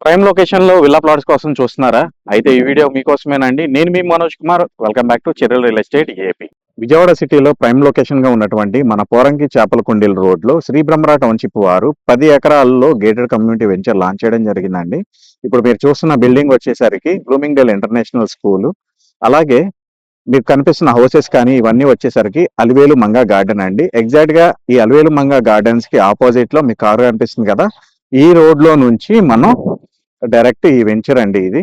Prime location లో villa plots కోసం చూస్తున్నారా? అయితే ఈ వీడియో మీకోసమేనండి. నేను మీ Manoj Kumar. Welcome back to చెర్రల్ రియల్ ఎస్టేట్ ఏపీ. విజయవాడ సిటీలో ప్రైమ్ లొకేషన్ గా ఉన్నటువంటి మన పోరంకి చేపలకుండీల రోడ్ లో శ్రీ బ్రహ్మరా టౌన్షిప్ వారు 10 ఎకరాల్లో గేటెడ్ కమ్యూనిటీ వెంచర్ లాంచ్ చేయడం జరిగిందండి. ఇప్పుడు మీరు చూస్తున్న బిల్డింగ్ వచ్చేసరికి బ్లూమింగ్డేల్ ఇంటర్నేషనల్ స్కూల్, అలాగే మీకు కనిపిస్తున్న హౌసెస్ కానీ ఇవన్నీ వచ్చేసరికి అలివేలు మంగా గార్డెన్ అండి. ఎగ్జాక్ట్ గా ఈ అలివేలు మంగా గార్డెన్స్ కి ఆపోజిట్ లో మీకు కారు కనిపిస్తుంది కదా, ఈ రోడ్ లో నుంచి మనం డైరెక్ట్ ఈ వెంచర్ అండి. ఇది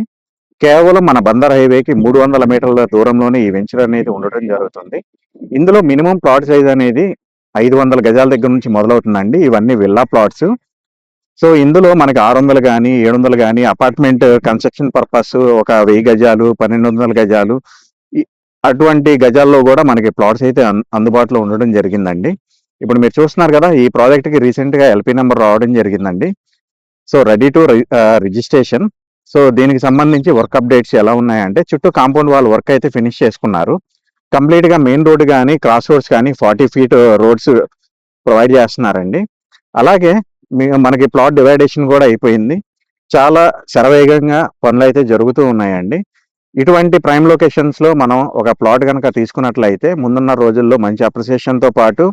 కేవలం మన బందర్ హైవేకి 300 మీటర్ల దూరంలోనే ఈ వెంచర్ అనేది ఉండడం జరుగుతుంది. ఇందులో మినిమం ప్లాట్ సైజ్ అనేది 500 గజాల దగ్గర నుంచి మొదలవుతుందండి. ఇవన్నీ విల్లా ప్లాట్స్. సో ఇందులో మనకి 600 కానీ 700 కానీ అపార్ట్మెంట్ కన్స్ట్రక్షన్ పర్పస్ ఒక 1000 గజాలు 1200 గజాలు అటువంటి గజాల్లో కూడా మనకి ప్లాట్స్ అయితే అందుబాటులో ఉండడం జరిగిందండి. ఇప్పుడు మీరు చూస్తున్నారు కదా, ఈ ప్రాజెక్ట్ కి రీసెంట్ గా ఎల్పీ నెంబర్ రావడం జరిగిందండి. So ready to registration. So దీనికి సంబంధించి వర్క్ అప్డేట్స్ ఎలా ఉన్నాయంటే, చుట్టూ కాంపౌండ్ వాల్ వర్క్ అయితే ఫినిష్ చేసుకున్నారు. కంప్లీట్ గా మెయిన్ రోడ్ కానీ క్రాస్ రోడ్స్ కానీ 40 ఫీట్ రోడ్స్ ప్రొవైడ్ చేస్తున్నారండి. అలాగే మనకి ప్లాట్ డివైడేషన్ కూడా అయిపోయింది. చాలా శరవేగంగా పనులు అయితే జరుగుతూ ఉన్నాయండి. ఇటువంటి ప్రైమ్ లొకేషన్స్ లో మనం ఒక ప్లాట్ కనుక తీసుకున్నట్లయితే ముందున్న రోజుల్లో మంచి అప్రిసియేషన్ తో పాటు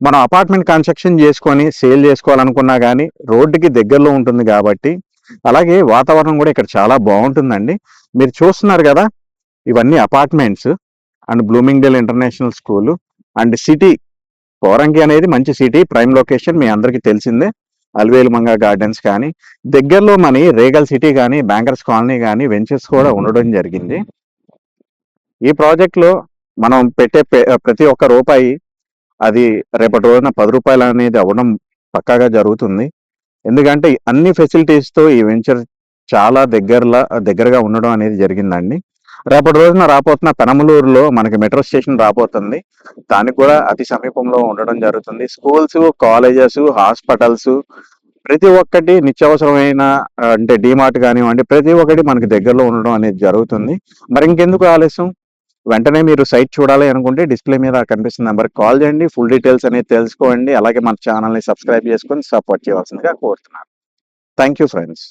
మనం అపార్ట్మెంట్ కన్స్ట్రక్షన్ చేసుకొని సేల్ చేసుకోవాలనుకున్నా కానీ రోడ్డుకి దగ్గరలో ఉంటుంది కాబట్టి, అలాగే వాతావరణం కూడా ఇక్కడ చాలా బాగుంటుందండి. మీరు చూస్తున్నారు కదా, ఇవన్నీ apartments and Bloomingdale International School and city. Poranki అనేది మంచి సిటీ, ప్రైమ్ లొకేషన్ మీ అందరికీ తెలిసిందే. అలివేలు మంగా గార్డెన్స్ కానీ దగ్గరలో మన రేగల్ సిటీ కానీ బ్యాంకర్స్ కాలనీ కానీ వెంచర్స్ కూడా ఉండడం జరిగింది. ఈ ప్రాజెక్ట్ లో మనం పెట్టే ప్రతి ఒక్క రూపాయి అది రేపటి రోజున 10 రూపాయలు అనేది అవ్వడం పక్కాగా జరుగుతుంది. ఎందుకంటే అన్ని ఫెసిలిటీస్ తో ఈ వెంచర్ చాలా దగ్గరగా ఉండడం అనేది జరిగిందండి. రేపటి రోజున రాబోతున్న పెనమలూరులో మనకి మెట్రో స్టేషన్ రాబోతుంది. దానికి కూడా అతి సమీపంలో ఉండడం జరుగుతుంది. స్కూల్స్, కాలేజెస్, హాస్పిటల్స్ ప్రతి ఒక్కటి నిత్యావసరమైన అంటే డిమార్ట్ కానివ్వండి, ప్రతి ఒక్కటి మనకి దగ్గరలో ఉండడం అనేది జరుగుతుంది. మరి ఇంకెందుకు ఆలస్యం, వెంటనే మీరు సైట్ చూడాలి అనుకుంటే డిస్ప్లే మీద కనిపిస్తున్న నెంబర్కి కాల్ చేయండి. ఫుల్ డీటెయిల్స్ అనేది తెలుసుకోండి. అలాగే మన ఛానల్ని సబ్స్క్రైబ్ చేసుకొని సపోర్ట్ చేయవలసిందిగా కోరుతున్నాను. Thank you friends.